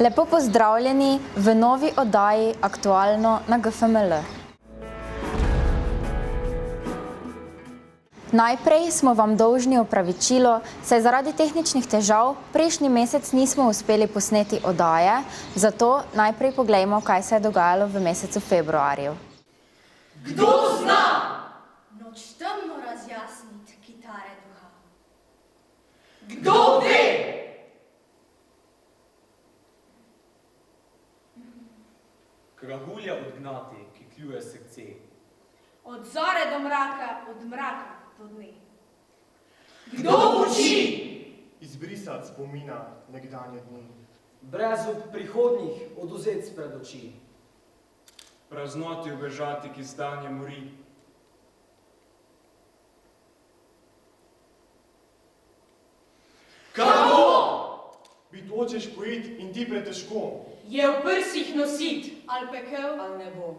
Lepo pozdravljeni v novi oddaji Aktualno na GFML. Najprej smo vam dolžni opravičilo, saj zaradi tehničnih težav prejšnji mesec nismo uspeli posneti oddaje, zato najprej poglejmo, kaj se je dogajalo v mesecu februarju. Kdo zna? Noč temno razjasniti kitare duha. Kdo ve? Krahulja odgnati, ki kljuje srce. Od zore do mraka, od mraka do dne. Kdo uči? Izbrisati spomina nekdanje dni. Brez prihodnjih oduzeti pred oči. Praznoti ubežati, ki zdanje mori. Kako? Biti hočeš pojiti in ti pretežko. Je v prsih nosit, ali pekel, ali nebo.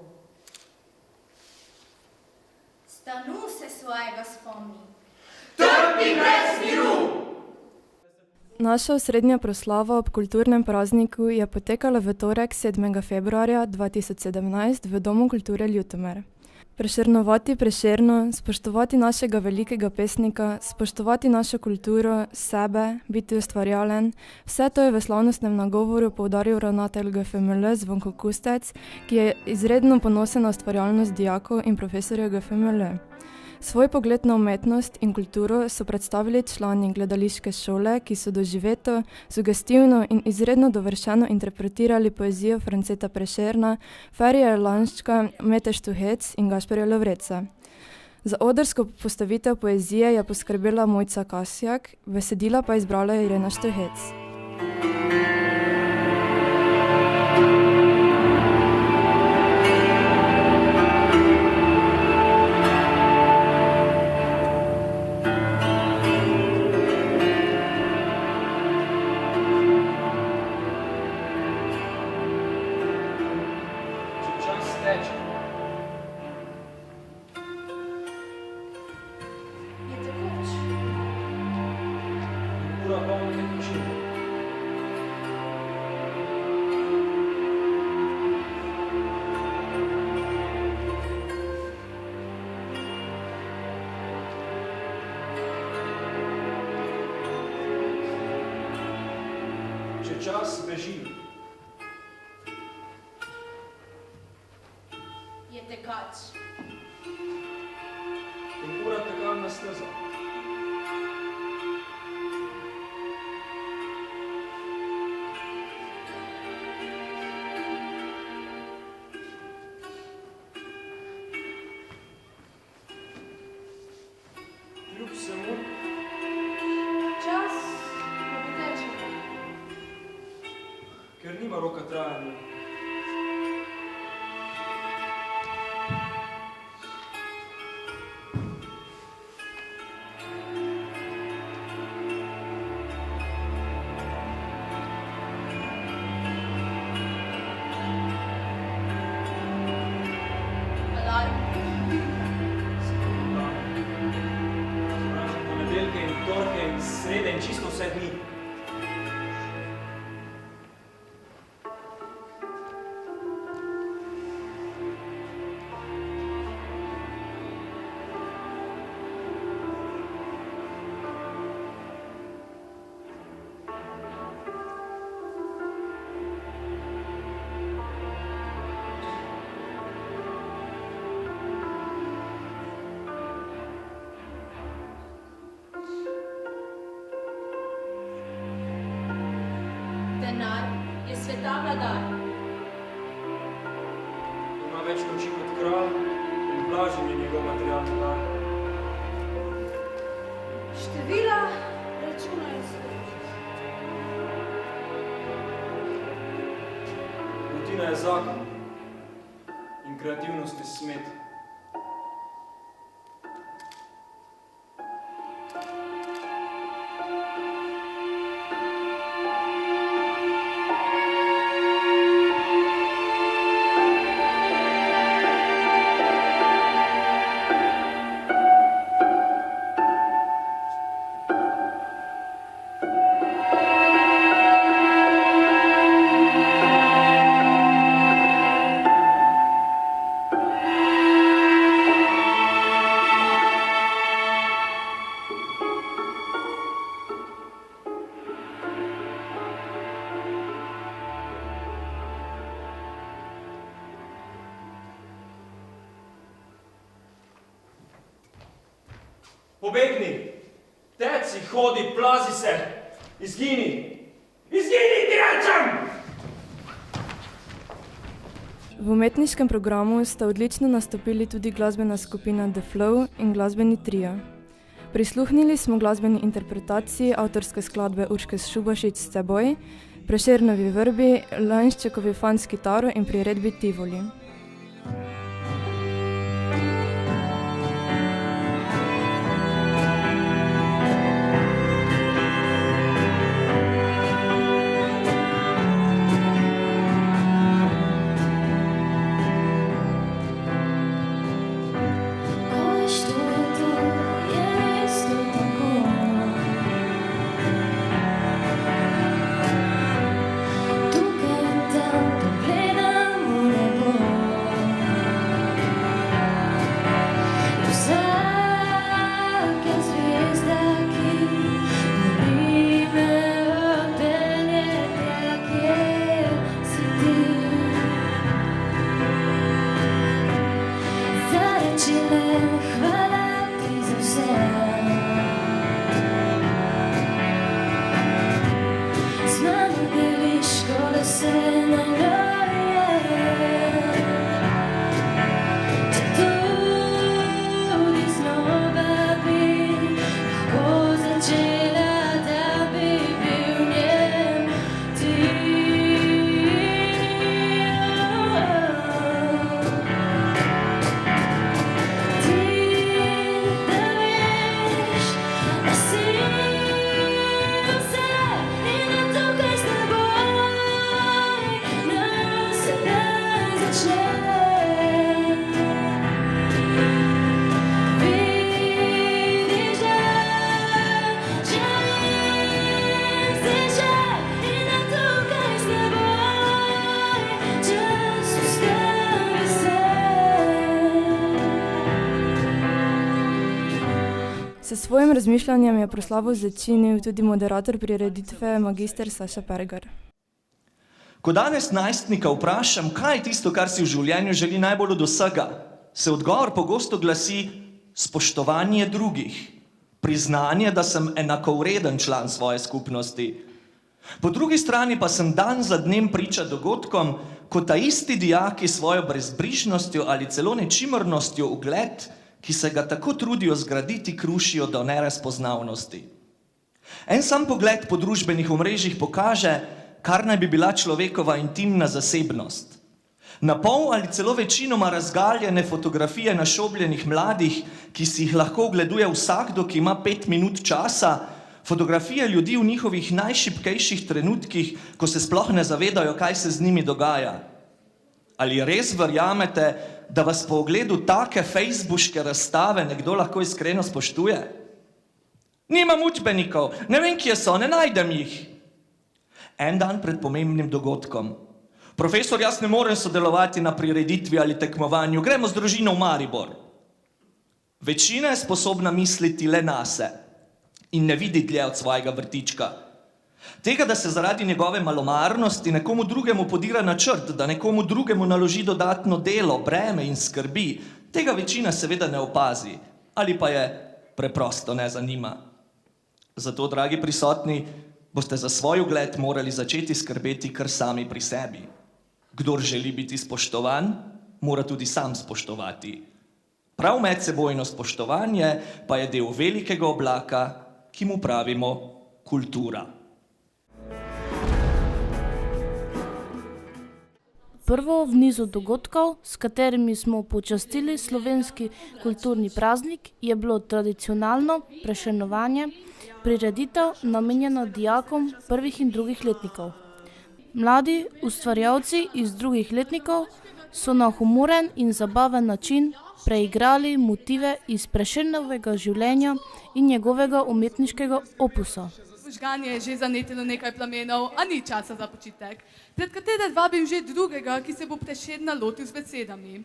Stanu se svojega spomni. Trpi brez miru! Naša osrednja proslava ob kulturnem prazniku je potekala v torek 7. februarja 2017 v Domu kulture Ljutomer. Prešernovati Prešerno, spoštovati našega velikega pesnika, spoštovati našo kulturo, sebe, biti ustvarjalen, vse to je v slavnostnem nagovoru poudaril ravnatelj GFML Zvonko Kustec, ki je izredno ponosen na ustvarjalnost dijakov in profesorjev GFML. Svoj pogled na umetnost in kulturo so predstavili člani gledališke šole, ki so doživeto, sugestivno in izredno dovršeno interpretirali poezijo Franceta Prešerna, Ferija Erlanščka, Mete Štuhec in Gašperja Lovreca. Za odrsko postavitev poezije je poskrbela Mojca Kasjak, besedila pa izbrala Irena Štuhec. Čas beži. Je tekač. In ura tekalna steza. Kljub vsemu, Čas ne poteče. ker nima roka trajanja. Alarm. Ponedeljke in torke in srede in čisto vse dni. Denar je sveta vladar. Ima več moči kot kralj in blažen je njegov materialni dar. Števila računajo se. Rutina je zakon in kreativnost je smet. Pobegni! Teci, hodi, plazi se! Izgini! Izgini, ti rečem! V umetniškem programu sta odlično nastopili tudi glasbena skupina The Flow in glasbeni trio. Prisluhnili smo glasbeni interpretaciji avtorske skladbe Urške Šubašič S teboj, Prešernovi vrbi, Lanščekovi Fant s kitaro in priredbi Tivoli. S svojim razmišljanjem je proslavo začinil tudi moderator prireditve magister Saša Pergar. Ko danes najstnika vprašam, kaj je tisto, kar si v življenju želi najbolj od vsega, se odgovor pogosto glasi spoštovanje drugih, priznanje, da sem enakovreden član svoje skupnosti. Po drugi strani pa sem dan za dnem priča dogodkom, ko ta isti dijaki svojo brezbrižnostjo ali celo nečimrnostjo ugled, ki se ga tako trudijo zgraditi, krušijo do nerazpoznavnosti. En sam pogled po družbenih omrežjih pokaže, kar naj bi bila človekova intimna zasebnost. Na pol ali celo večinoma razgaljene fotografije našobljenih mladih, ki si jih lahko ogleduje vsakdo, ki ima 5 minut časa, fotografije ljudi v njihovih najšibkejših trenutkih, ko se sploh ne zavedajo, kaj se z njimi dogaja. Ali res verjamete, da vas po ogledu take facebooške razstave nekdo lahko iskreno spoštuje? Nimam učbenikov, ne vem, kje so, ne najdem jih. En dan pred pomembnim dogodkom. Profesor, jaz ne morem sodelovati na prireditvi ali tekmovanju, gremo z družino v Maribor. Večina je sposobna misliti le nase in ne vidi dlje od svojega vrtička. Tega, da se zaradi njegove malomarnosti nekomu drugemu podira načrt, da nekomu drugemu naloži dodatno delo, breme in skrbi, tega večina seveda ne opazi ali pa je preprosto ne zanima. Zato, dragi prisotni, boste za svoj ugled morali začeti skrbeti kar sami pri sebi. Kdor želi biti spoštovan, mora tudi sam spoštovati. Prav medsebojno spoštovanje pa je del velikega oblaka, ki mu pravimo kultura. Prvo v nizu dogodkov, s katerimi smo počastili slovenski kulturni praznik, je bilo tradicionalno prešernovanje, prireditev namenjeno dijakom prvih in drugih letnikov. Mladi ustvarjalci iz drugih letnikov so na humoren in zabaven način preigrali motive iz Prešernovega življenja in njegovega umetniškega opusa. Žganje je že zanetilo nekaj plamenov, a ni časa za počitek, pred katere vabim že drugega, ki se bo Prešerna lotil z besedami.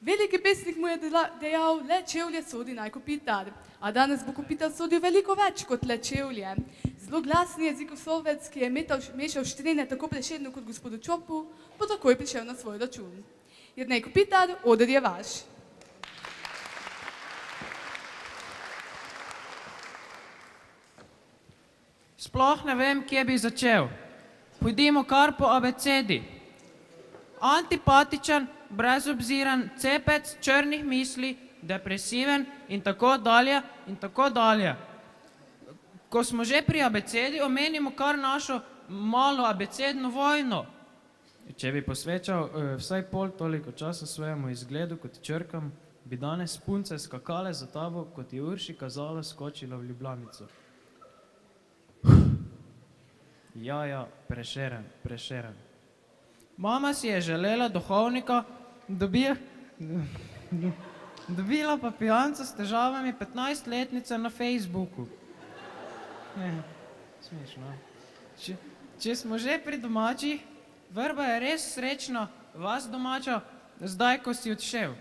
Veliki pesnik mu je dejal, le čevlje sodi naj kopitar, a danes bo kopitar sodil veliko več kot le čevlje. Zelo glasni jezikoslovec, ki je mešal štrene tako Prešernu kot gospodu Čopu, bo takoj prišel na svoj račun. Jernej Kopitar, oder je vaš. Sploh ne vem, kje bi začel. Pojdimo kar po abecedi. Antipatičen, brezobziren, cepec, črnih misli, depresiven in tako dalje in tako dalje. Ko smo že pri abecedi, omenimo kar našo malo abecedno vojno. Če bi posvečal vsaj pol toliko časa svojemu izgledu kot črkam, bi danes punce skakale za tabo, kot je Urši kazala, skočila v Ljubljanico. Ja, Prešeren. Mama si je želela duhovnika, dobila pa pijanca s težavami 15-letnice na Facebooku. Smešno. Če smo že pri domačih, Vrba je res srečna, vas domača, zdaj, ko si odšel.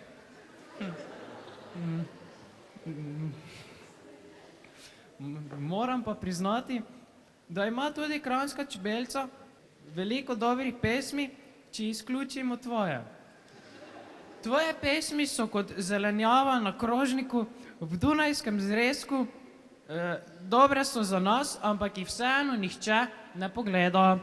Moram pa priznati, da ima tudi kranjska čebelca veliko dobrih pesmi, če izključimo tvoje. Tvoje pesmi so kot zelenjava na krožniku v Dunajskem zrezku, dobre so za nas, ampak jih vseeno nihče ne pogleda.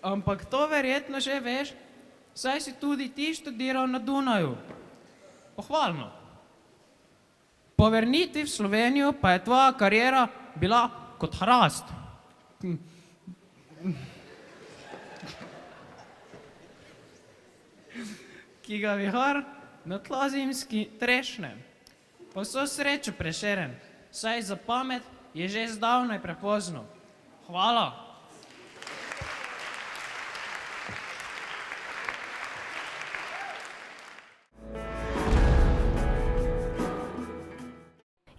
Ampak to verjetno že veš, saj si tudi ti študiral na Dunaju. Pohvalno. Po vrnitvi v Slovenijo pa je tvoja kariera bila kot hrast, ki ga vihar na tla zimski trešne. Pa vso srečo, Prešeren, saj za pamet je že zdavnaj prepozno. Hvala.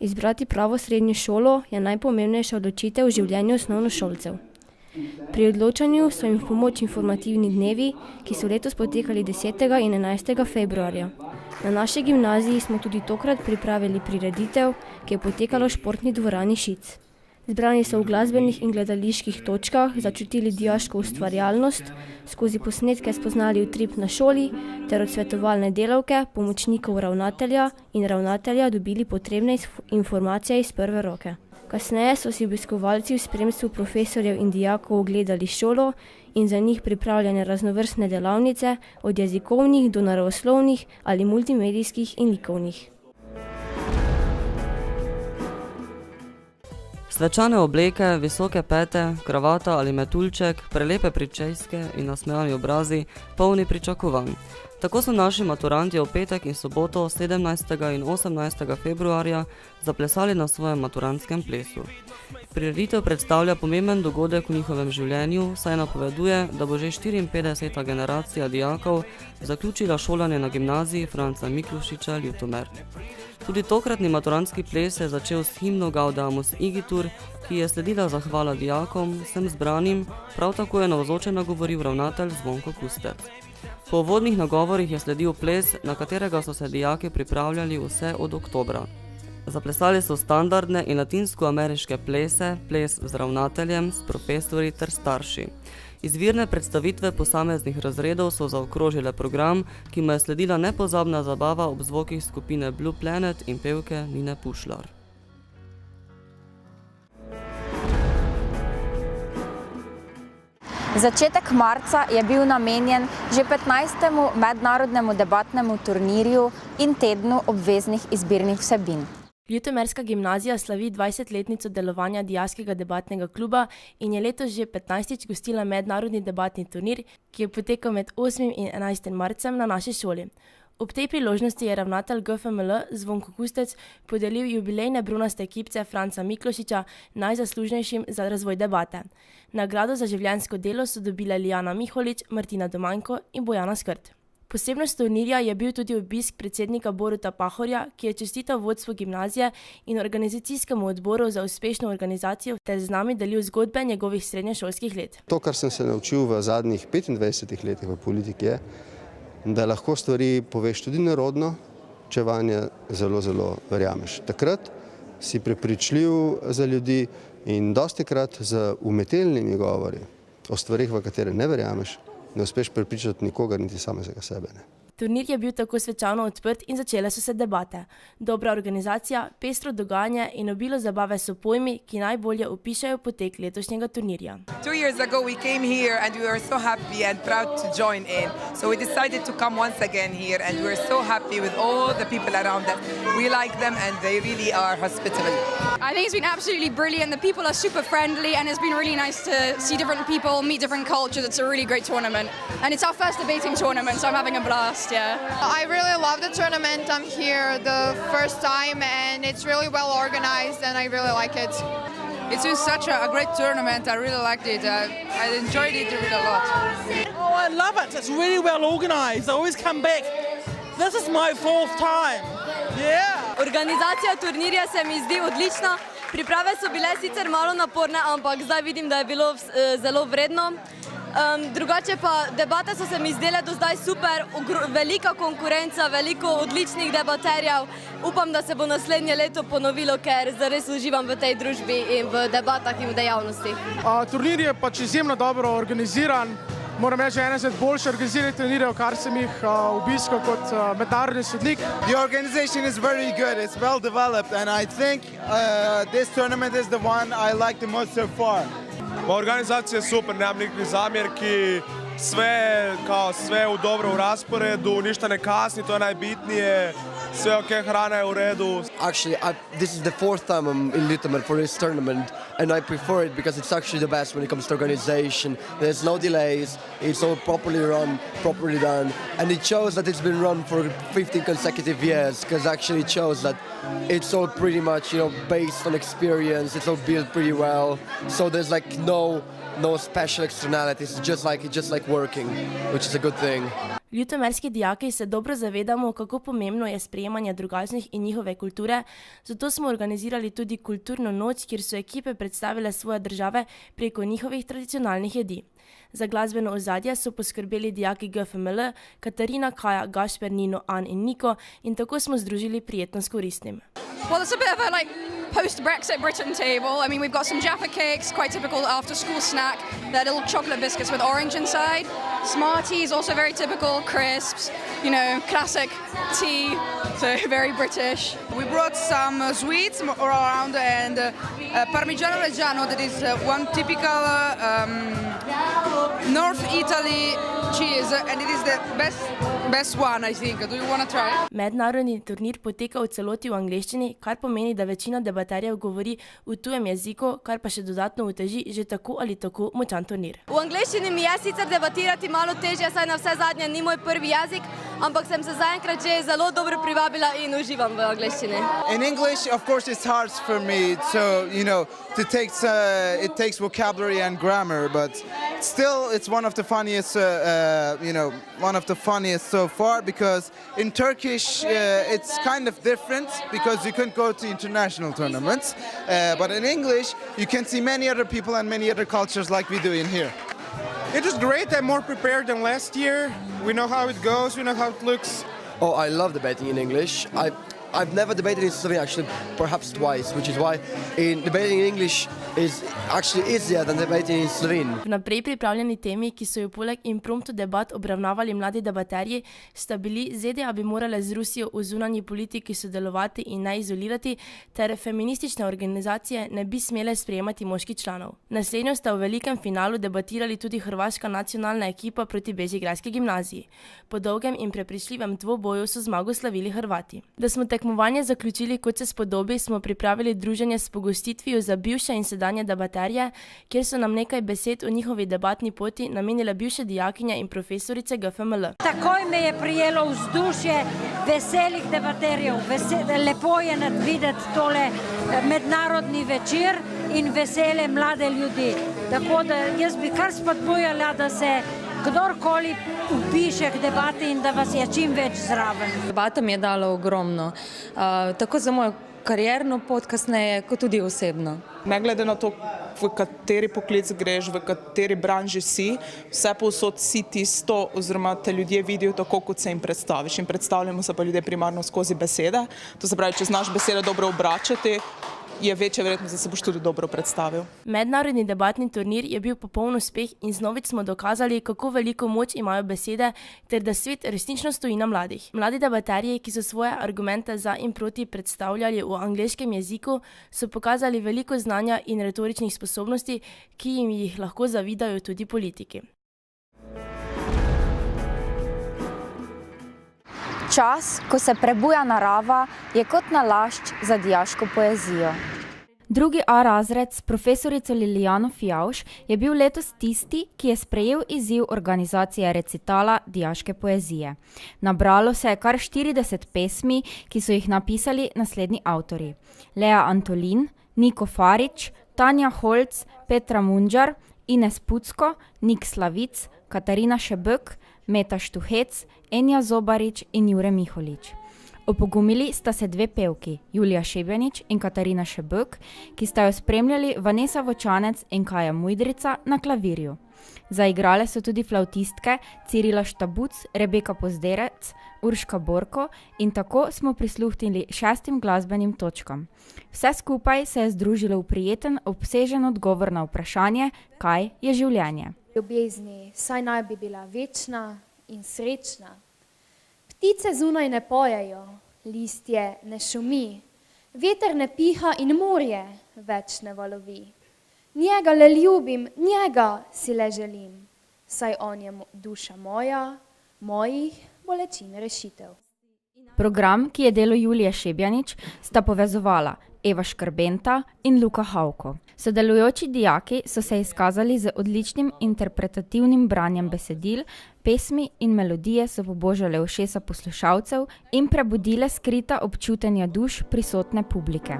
Izbrati pravo srednjo šolo je najpomembnejša odločitev v življenju osnovnošolcev. Pri odločanju so jim v pomoč informativni dnevi, ki so letos potekali 10. in 11. februarja. Na naši gimnaziji smo tudi tokrat pripravili prireditev, ki je potekala v športni dvorani Šic. Zbrani so v glasbenih in gledaliških točkah začutili dijaško ustvarjalnost, skozi posnetke spoznali utrip na šoli ter od svetovalne delavke, pomočnikov ravnatelja in ravnatelja dobili potrebne informacije iz prve roke. Kasneje so si obiskovalci v spremstvu profesorjev in dijakov ogledali šolo in za njih pripravljene raznovrstne delavnice, od jezikovnih do naravoslovnih ali multimedijskih in likovnih. Svečane obleke, visoke pete, kravata ali metuljček, prelepe pričeske in nasmejani obrazi, polni pričakovanj. Tako so naši maturanti v petek in soboto 17. in 18. februarja zaplesali na svojem maturantskem plesu. Prireditev predstavlja pomemben dogodek v njihovem življenju, saj napoveduje, da bo že 54. generacija dijakov zaključila šolanje na gimnaziji Franca Miklošiča Ljutomer. Tudi tokratni maturantski ples se je začel s himno Gaudamus Igitur, ki je sledila zahvala dijakom, vsem zbranim, prav tako je navzoče nagovoril ravnatelj Zvonko Kustec. Po uvodnih nagovorih je sledil ples, na katerega so se dijaki pripravljali vse od oktobra. Zaplesali so standardne in latinsko-ameriške plese, ples z ravnateljem, s profesorji ter starši. Izvirne predstavitve posameznih razredov so zaokrožile program, ki mu je sledila nepozabna zabava ob zvokih skupine Blue Planet in pevke Nine Pušlar. Začetek marca je bil namenjen že 15. mednarodnemu debatnemu turnirju in tednu obveznih izbirnih vsebin. Ljutomerska gimnazija slavi 20-letnico delovanja Dijaškega debatnega kluba in je letos že 15. gostila mednarodni debatni turnir, ki je potekal med 8. in 11. marcem na naši šoli. Ob tej priložnosti je ravnatelj GFML Zvonko Kustec podelil jubilejne brunaste kipce Franca Miklošiča najzaslužnejšim za razvoj debate. Nagrado za življenjsko delo so dobile Lijana Miholič, Martina Domanjko in Bojana Skrt. Posebnost turnirja je bil tudi obisk predsednika Boruta Pahorja, ki je čestital vodstvu gimnazije in organizacijskemu odboru za uspešno organizacijo ter z nami delil zgodbe njegovih srednješolskih let. To, kar sem se naučil v zadnjih 25 letih v politiki, je, da lahko stvari poveš tudi nerodno, če vanje zelo, zelo verjameš. Takrat si prepričljiv za ljudi in dostikrat z umetelnimi govori o stvarih, v katere ne verjameš, ne uspeš prepričati nikogar, niti samega sebe. Turnir je bil tako svečano odprt in začele so se debate. Dobra organizacija, pestro dogajanje in obilo zabave so pojmi, ki najbolje opišajo potek letošnjega turnirja. 2 years ago we came here and we were so happy and proud to join in. So we decided to come once again here and we're so happy with all the people around us. We like them and they really are hospitable. I think it's been absolutely brilliant. The people are super friendly and it's been really nice to see different people, meet different cultures. It's a really great tournament. And it's our first debating tournament, so I'm having a blast, yeah. I really love the tournament. I'm here the first time and it's really well organized and I really like it. It's been such a great tournament. I really liked it. I enjoyed it really a lot. Oh, I love it. It's really well organized. I always come back. This is my 4th time. Yeah. Organizacija turnirja se mi zdi odlična. Priprave so bile sicer malo naporne, ampak zdaj vidim, da je bilo zelo vredno. Drugače pa debate so se mi zdele do zdaj super, velika konkurenca, veliko odličnih debaterjev. Upam, da se bo naslednje leto ponovilo, ker zares uživam v tej družbi in v debatah in v dejavnostih. Turnir je pač izjemno dobro organiziran. Moram reči, ena izmed boljše organiziranih turnirjev, kar sem jih obiskal kot mednarodni sodnik. The organization is very good. It's well developed and I think this tournament is the one I like the most so far. Organizacija je super, nemam nikakvih zamjerki, sve u dobro u rasporedu, ništa ne kasni, to je najbitnije, sve ok, hrana je u redu. Actually, this is the 4th time I'm in Ljutomer for this tournament and I prefer it because it's actually the best when it comes to organization. There's no delays, it's all properly run, properly done, and it shows that it's been run for 15 consecutive years because actually it shows that it's all pretty much, based on experience, it's all built pretty well, so there's like no special externalities, it's just like working, which is a good thing. Ljutomerski dijaki se dobro zavedamo, kako pomembno je sprejemanje drugačnih in njihove kulture, zato smo organizirali tudi kulturno noč, kjer so ekipe predstavile svoje države preko njihovih tradicionalnih jedi. Za glasbeno ozadje so poskrbeli dijaki GFML, Katarina, Kaja, Gašper, Nino, An in Niko in tako smo združili prijetno s koristnim. Well, it's a bit of a post-Brexit Britain table. I mean, we've got some Jaffa cakes, quite typical after-school snack. They're little chocolate biscuits with orange inside. Smarties, also very typical, crisps, classic tea, so very British. We brought some sweets around and Parmigiano Reggiano, that is one typical North Italy cheese and it is the best one, I think. Do you want to try? Mednarodni turnir poteka v celoti v angleščini, kar pomeni, da večina debaterjev govori v tujem jeziku, kar pa še dodatno uteži že tako ali tako močan turnir. V angleščini mi je sicer debatirati malo težje, saj na vse zadnje ni moj prvi jezik, ampak sem se zaenkrat že zelo dobro privabila in uživam v angleščini. In English, of course, it's hard for me, so it takes vocabulary and grammar, but still, it's one of the funniest, so far because in Turkish it's kind of different because you can't go to international tournaments, but in English you can see many other people and many other cultures like we do in here. It is great. I'm more prepared than last year. We know how it goes, we know how it looks. Oh, I love debating in English. I've never debated in Slovenia, actually, perhaps twice, which is why debating in English is actually easier than debating in Slovene. V naprej pripravljeni temi, ki so jo poleg impromptu debat obravnavali mladi debaterji, sta bili ZDA bi morale z Rusijo v zunanji politiki sodelovati in ne izolirati, ter feministične organizacije ne bi smele sprejemati moških članov. Naslednjo sta v velikem finalu debatirali tudi hrvaška nacionalna ekipa proti bežigrajski gimnaziji. Po dolgem in prepričljivem dvoboju so zmago slavili Hrvati. Da smo tekmovanje zaključili kot se spodobi, smo pripravili druženje s pogostitvijo za bivše in sedanje debaterje, kjer so nam nekaj besed o njihovi debatni poti namenile bivše dijakinje in profesorice GFML. Takoj me je prijelo vzdušje veselih debaterjev. Lepo je videti tole mednarodni večer in vesele mlade ljudi. Tako da jaz bi kar spodbujala, da se kdorkoli vpiše k debati in da vas je čim več zraven. Debata mi je dala ogromno, tako za mojo karierno pot kasneje, kot tudi osebno. Ne glede na to, v kateri poklic greš, v kateri branži si, vse povsod si tisto, oziroma te ljudje vidijo tako, kot se jim predstaviš. In predstavljamo se pa ljudje primarno skozi besede. To se pravi, če znaš besede dobro obračati, je večja verjetnost, da se boš tudi dobro predstavil. Mednarodni debatni turnir je bil popoln uspeh in znovič smo dokazali, kako veliko moč imajo besede, ter da svet resnično stoji na mladih. Mladi debaterji, ki so svoje argumente za in proti predstavljali v angleškem jeziku, so pokazali veliko znanja in retoričnih sposobnosti, ki jim jih lahko zavidajo tudi politiki. Čas, ko se prebuja narava, je kot nalašč za dijaško poezijo. Drugi A razred s profesorico Lilijano Fijavž je bil letos tisti, ki je sprejel izziv organizacije recitala dijaške poezije. Nabralo se je kar 40 pesmi, ki so jih napisali naslednji avtorji: Lea Antolin, Niko Farič, Tanja Holc, Petra Munđar, Ines Pucko, Nik Slavic, Katarina Šebek, Meta Štuhec, Enja Zobarič in Jure Miholič. Opogumili sta se dve pevki, Julija Šebjanič in Katarina Šebek, ki sta jo spremljali Vanesa Vočanec in Kaja Mujdrica na klavirju. Zaigrale so tudi flavtistke Cirila Štabuc, Rebeka Pozderec, Urška Borko in tako smo prisluhnili 6 glasbenim točkam. Vse skupaj se je združilo v prijeten, obsežen odgovor na vprašanje, kaj je življenje. Ljubezni, saj naj bi bila večna in srečna. Ptice zunaj ne pojejo, listje ne šumi, veter ne piha in morje več ne valovi. Njega le ljubim, njega si le želim, saj on je duša moja, mojih bolečin rešitev. Program, ki je delo Julije Šebjanič, sta povezovala Eva Škrbenta in Luka Havko. Sodelujoči dijaki so se izkazali z odličnim interpretativnim branjem besedil, pesmi in melodije so pobožale ušesa poslušalcev in prebudile skrita občutenja duš prisotne publike.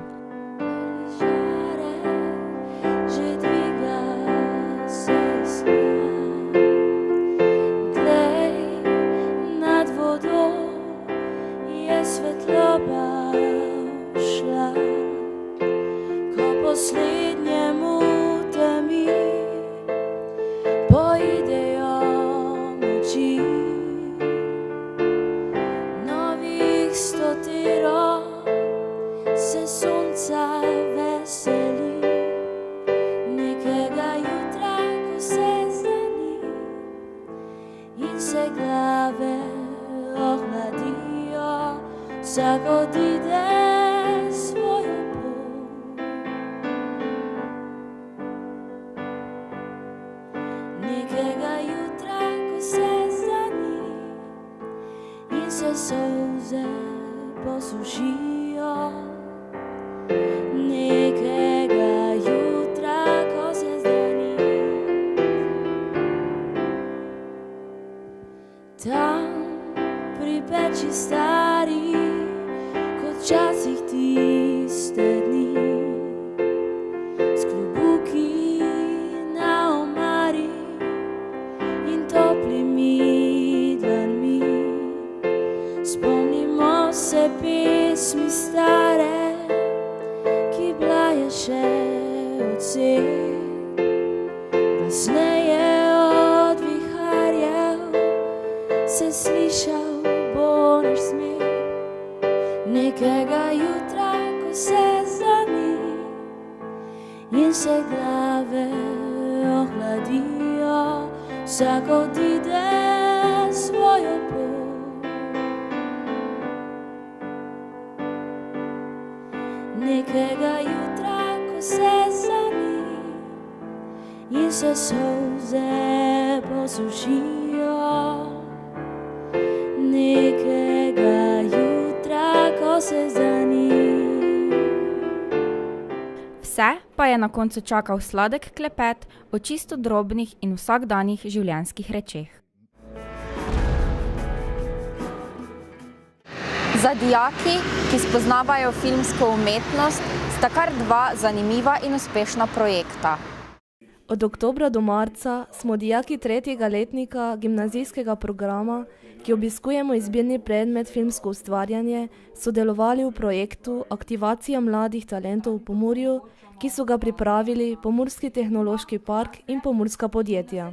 Svetloba šla, ko poslednjemu temi poidejo moči. Novih stotiro se sonca veseli, nekega jutra, ko se zdani in se glave ohladijo. Vsak odide svojo pot. Nekega jutra, ko se zdani in se solze posušijo. Nekega jutra, ko se zdani tam pri peči stari, včasih tiste dni, s klobuki na omari in toplimi dlanmi. Spomnimo se pesmi stare, ki bila je še odsek. Kasneje od viharjev se slišal bo naš smeh. Nekega jutra, ko se zdani in se glave ohladijo, vsak odide svojo pot. Nekega jutra, ko se zdani in se solze posušijo. Nekega jutra, ko se zdani. Vse pa je na koncu čakal sladek klepet o čisto drobnih in vsakdanjih življenjskih rečeh. Za dijaki, ki spoznavajo filmsko umetnost, sta kar dva zanimiva in uspešna projekta. Od oktobra do marca smo dijaki 3. letnika gimnazijskega programa, ki obiskujemo izbirni predmet filmsko ustvarjanje, sodelovali v projektu Aktivacija mladih talentov v Pomurju, ki so ga pripravili Pomurski tehnološki park in pomurska podjetja.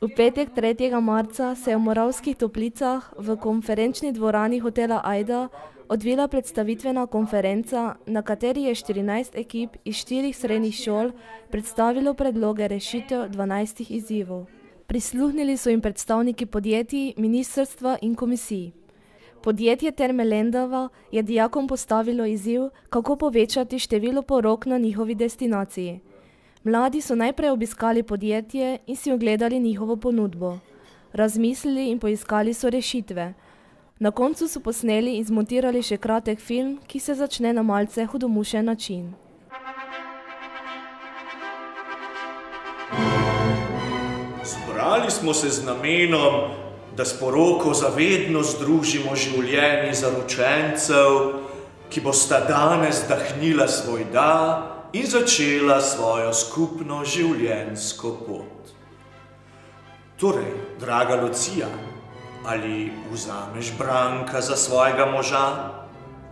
V petek 3. marca se je v Moravskih Toplicah v konferenčni dvorani hotela Aida odvila predstavitvena konferenca, na kateri je 14 ekip iz 4 srednjih šol predstavilo predloge rešitev 12 izzivov. Prisluhnili so jim predstavniki podjetij, ministrstva in komisij. Podjetje Terme Lendava je dijakom postavilo izziv, kako povečati število porok na njihovi destinaciji. Mladi so najprej obiskali podjetje in si ogledali njihovo ponudbo. Razmislili in poiskali so rešitve. Na koncu so posneli in zmontirali še kratek film, ki se začne na malce hudomušen način. Zbrali smo se z namenom, da s poroko zavedno združimo življenje zaročencev, ki bosta danes dahnila svoj da in začela svojo skupno življenjsko pot. Torej, draga Lucija, ali vzameš Branka za svojega moža,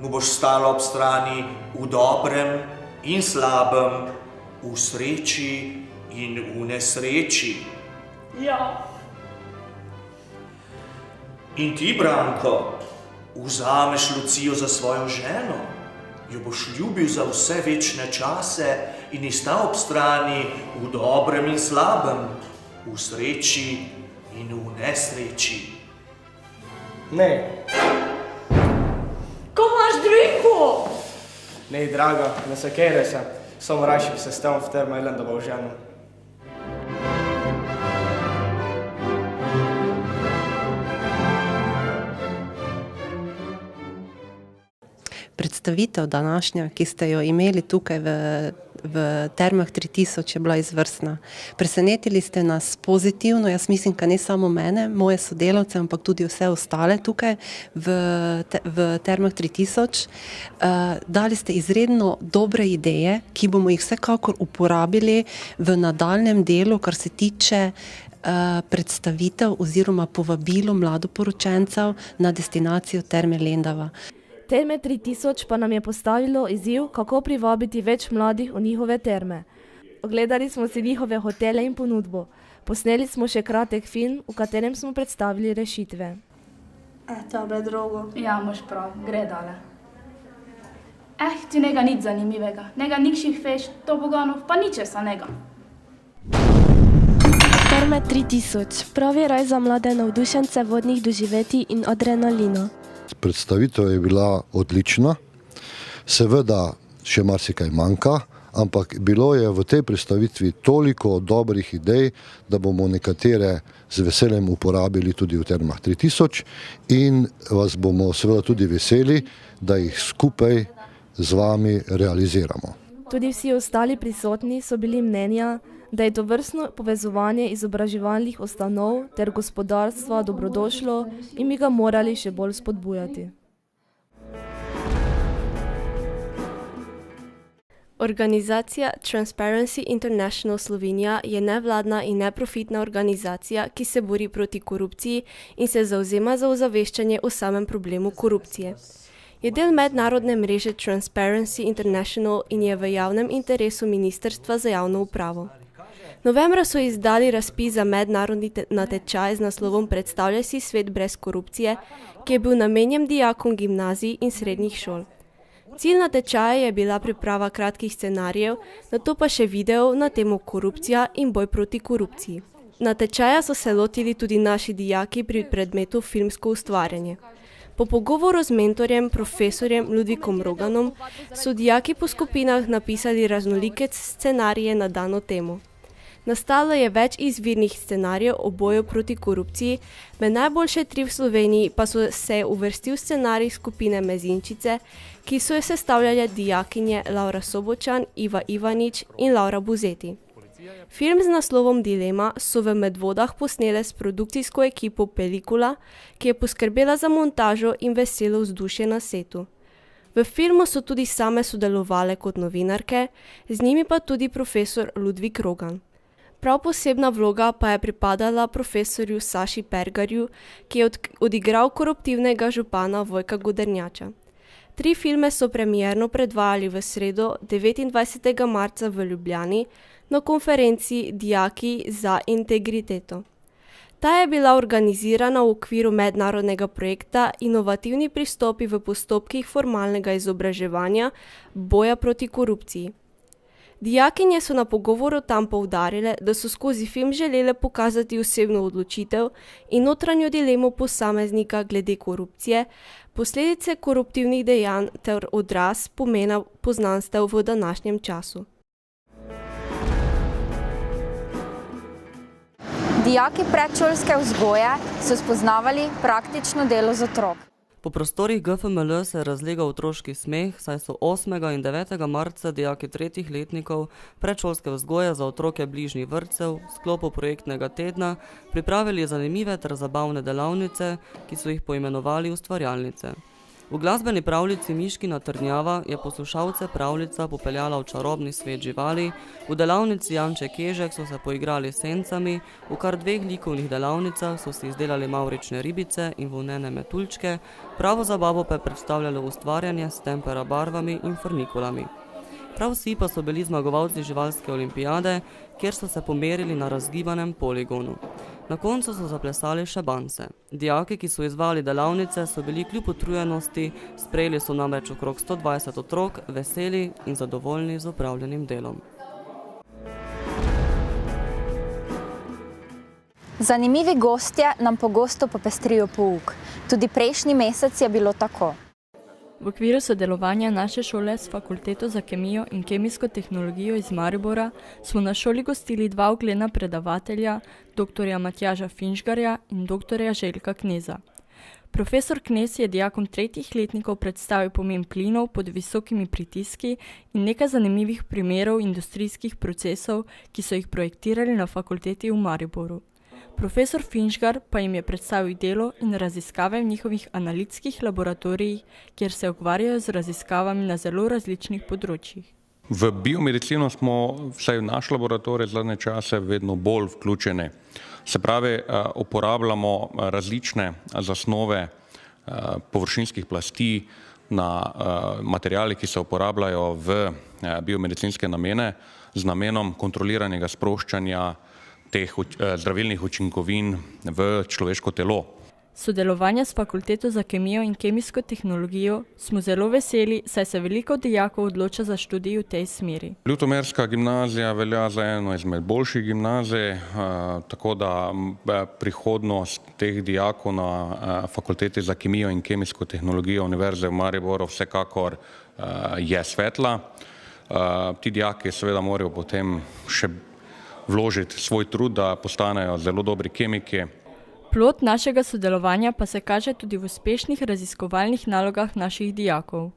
mu boš stala ob strani v dobrem in slabem, v sreči in v nesreči? Ja. In ti, Branko, vzameš Lucijo za svojo ženo, jo boš ljubil za vse večne čase in ji stal ob strani v dobrem in slabem, v sreči in v nesreči. Ne. Ko imaš drinku? Ne, draga, ne sekere se, samo rajši bi se stal v Terme Lendava v ženo. Predstavitev današnja, ki ste jo imeli tukaj v Termah 3000, je bila izvrstna. Presenetili ste nas pozitivno, jaz mislim, ka ne samo mene, moje sodelavce, ampak tudi vse ostale tukaj v Termah 3000. Dali ste izredno dobre ideje, ki bomo jih vsekakor uporabili v nadaljnjem delu, kar se tiče predstavitev oziroma povabilo mladoporočencev na destinacijo Terme Lendava. Terme 3000 pa nam je postavilo izziv, kako privabiti več mladih v njihove terme. Ogledali smo si njihove hotele in ponudbo. Posneli smo še kratek film, v katerem smo predstavili rešitve. Tebe, drogo. Ja, imaš prav, gre dale. Ti nega nič zanimivega, nega nikših feš, toboganov, pa ničesa nega. Terme 3000, pravi raj za mlade navdušence vodnih doživetij in adrenalina. Predstavitev je bila odlična, seveda še marsikaj manjka, ampak bilo je v tej predstavitvi toliko dobrih idej, da bomo nekatere z veseljem uporabili tudi v Termah 3000 in vas bomo seveda tudi veseli, da jih skupaj z vami realiziramo. Tudi vsi ostali prisotni so bili mnenja, da je tovrstno povezovanje izobraževalnih ustanov ter gospodarstva dobrodošlo in bi ga morali še bolj spodbujati. Organizacija Transparency International Slovenija je nevladna in neprofitna organizacija, ki se bori proti korupciji in se zavzema za ozaveščanje o samem problemu korupcije. Je del mednarodne mreže Transparency International in je v javnem interesu Ministrstva za javno upravo. Novembra so izdali razpis za mednarodni natečaj z naslovom Predstavljaj si svet brez korupcije, ki je bil namenjen dijakom gimnazij in srednjih šol. Cilj natečaja je bila priprava kratkih scenarijev, nato pa še video na temo korupcija in boj proti korupciji. Natečaja so se lotili tudi naši dijaki pri predmetu filmsko ustvarjanje. Po pogovoru z mentorjem, profesorjem Ludvikom Roganom, so dijaki po skupinah napisali raznolike scenarije na dano temo. Nastalo je več izvirnih scenarijev o boju proti korupciji, med najboljše 3 v Sloveniji pa so se uvrstil scenarij skupine Mezinčice, ki so jo sestavljale dijakinje Laura Sobočan, Iva Ivanič in Laura Buzeti. Film z naslovom Dilema so v Medvodah posnele s produkcijsko ekipo Pelikula, ki je poskrbela za montažo in veselo vzdušje na setu. V filmu so tudi same sodelovale kot novinarke, z njimi pa tudi profesor Ludvik Rogan. Prav posebna vloga pa je pripadala profesorju Saši Pergarju, ki je odigral koruptivnega župana Vojka Godrnjača. 3 filme so premierno predvajali v sredo 29. marca v Ljubljani na konferenci Dijaki za integriteto. Ta je bila organizirana v okviru mednarodnega projekta Inovativni pristopi v postopkih formalnega izobraževanja boja proti korupciji. Dijakinje so na pogovoru tam poudarile, da so skozi film želele pokazati osebno odločitev in notranjo dilemo posameznika glede korupcije, posledice koruptivnih dejanj ter odraz pomena poznanstev v današnjem času. Dijaki predšolske vzgoje so spoznavali praktično delo z otroki. Po prostorih GFML se je razlegal otroški smeh, saj so 8. in 9. marca dijaki 3. letnikov predšolske vzgoje za otroke bližnjih vrtcev v sklopu projektnega tedna pripravili zanimive ter zabavne delavnice, ki so jih poimenovali ustvarjalnice. V glasbeni pravljici Miškina trdnjava je poslušalce pravljica popeljala v čarobni svet živali, v delavnici Janče Kežek so se poigrali s sencami, v kar 2 likovnih delavnicah so si izdelali mavrične ribice in volnene metuljčke, pravo zabavo pa je predstavljalo ustvarjanje s tempera barvami in fornikulami. Prav vsi pa so bili zmagovalci živalske olimpijade, kjer so se pomerili na razgibanem poligonu. Na koncu so zaplesali še bance. Dijaki, ki so izvali delavnice, so bili kljub utrujenosti, sprejeli so namreč okrog 120 otrok, veseli in zadovoljni z opravljenim delom. Zanimivi gostje nam pogosto popestrijo pouk. Tudi prejšnji mesec je bilo tako. V okviru sodelovanja naše šole s Fakulteto za kemijo in kemijsko tehnologijo iz Maribora smo na šoli gostili 2 ugledna predavatelja, dr. Matjaža Finžgarja in dr. Željka Kneza. Profesor Knez je dijakom 3. letnikov predstavil pomen plinov pod visokimi pritiski in nekaj zanimivih primerov industrijskih procesov, ki so jih projektirali na fakulteti v Mariboru. Profesor Finžgar pa jim je predstavil delo in raziskave v njihovih analitskih laboratorijih, kjer se ukvarjajo z raziskavami na zelo različnih področjih. V biomedicino smo, vsaj v naš laboratorij, zadnje čase vedno bolj vključeni. Se pravi, uporabljamo različne zasnove površinskih plasti na materiali, ki se uporabljajo v biomedicinske namene, z namenom kontroliranega sproščanja teh zdravilnih učinkovin v človeško telo. Sodelovanja s Fakulteto za kemijo in kemijsko tehnologijo smo zelo veseli, saj se veliko dijakov odloča za študij v tej smeri. Ljutomerska gimnazija velja za eno izmed boljših gimnazij, tako da prihodnost teh dijakov na Fakulteti za kemijo in kemijsko tehnologijo Univerze v Mariboru vsekakor je svetla. Ti dijaki seveda morajo potem še vložiti svoj trud, da postanejo zelo dobri kemiki. Plod našega sodelovanja pa se kaže tudi v uspešnih raziskovalnih nalogah naših dijakov.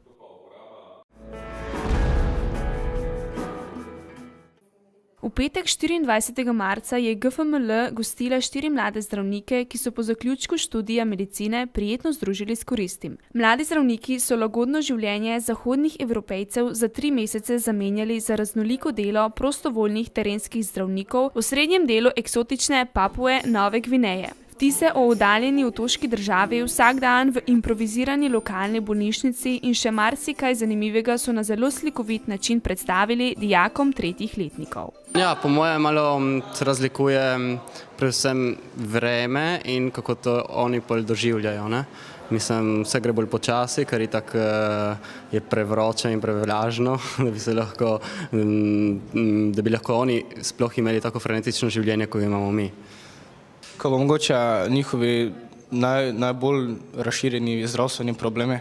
V petek 24. marca je GFML gostila 4 mlade zdravnike, ki so po zaključku študija medicine prijetno združili s koristim. Mladi zdravniki so lagodno življenje zahodnih Evropejcev za 3 mesece zamenjali za raznoliko delo prostovoljnih terenskih zdravnikov v srednjem delu eksotične Papue Nove Gvineje. Vtise o oddaljeni otoški državi vsak dan v improvizirani lokalni bolnišnici in še marsikaj zanimivega so na zelo slikovit način predstavili dijakom 3. letnikov. Ja, po mojem malo se razlikuje predvsem vreme in kako to oni pol doživljajo, ne? Mislim, vse gre bolj počasi, ker itak je prevroče in prevlažno, da bi lahko oni sploh imeli tako frenetično življenje, kot imamo mi. Ko bo mogoče njihovi najbolj razširjeni zdravstveni problemi?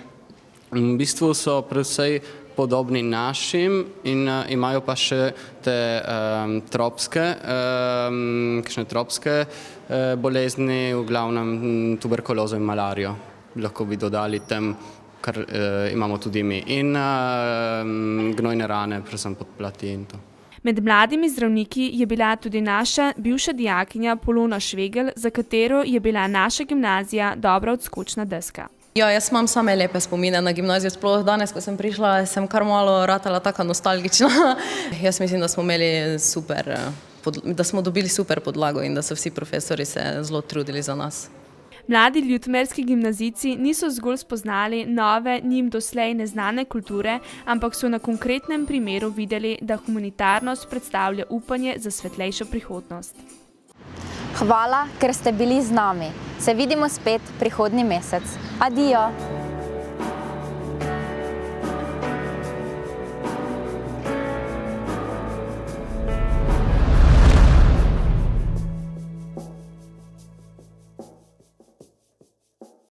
V bistvu so predvsej podobni našim in imajo pa še te tropske bolezni, v glavnem tuberkulozo in malarijo. Lahko bi dodali tem, kar imamo tudi mi. In gnojne rane, predvsem podplati in to. Med mladimi zdravniki je bila tudi naša bivša dijakinja Polona Švegel, za katero je bila naša gimnazija dobra odskočna deska. Ja, jaz imam same lepe spomine na gimnazijo, sploh danes, ko sem prišla, sem kar malo ratala taka nostalgična. Jaz mislim, da smo imeli super, da smo dobili super podlago in da so vsi profesori se zelo trudili za nas. Mladi ljutomerski gimnazijci niso zgolj spoznali nove, njim doslej neznane kulture, ampak so na konkretnem primeru videli, da humanitarnost predstavlja upanje za svetlejšo prihodnost. Hvala, ker ste bili z nami. Se vidimo spet prihodnji mesec. Adijo!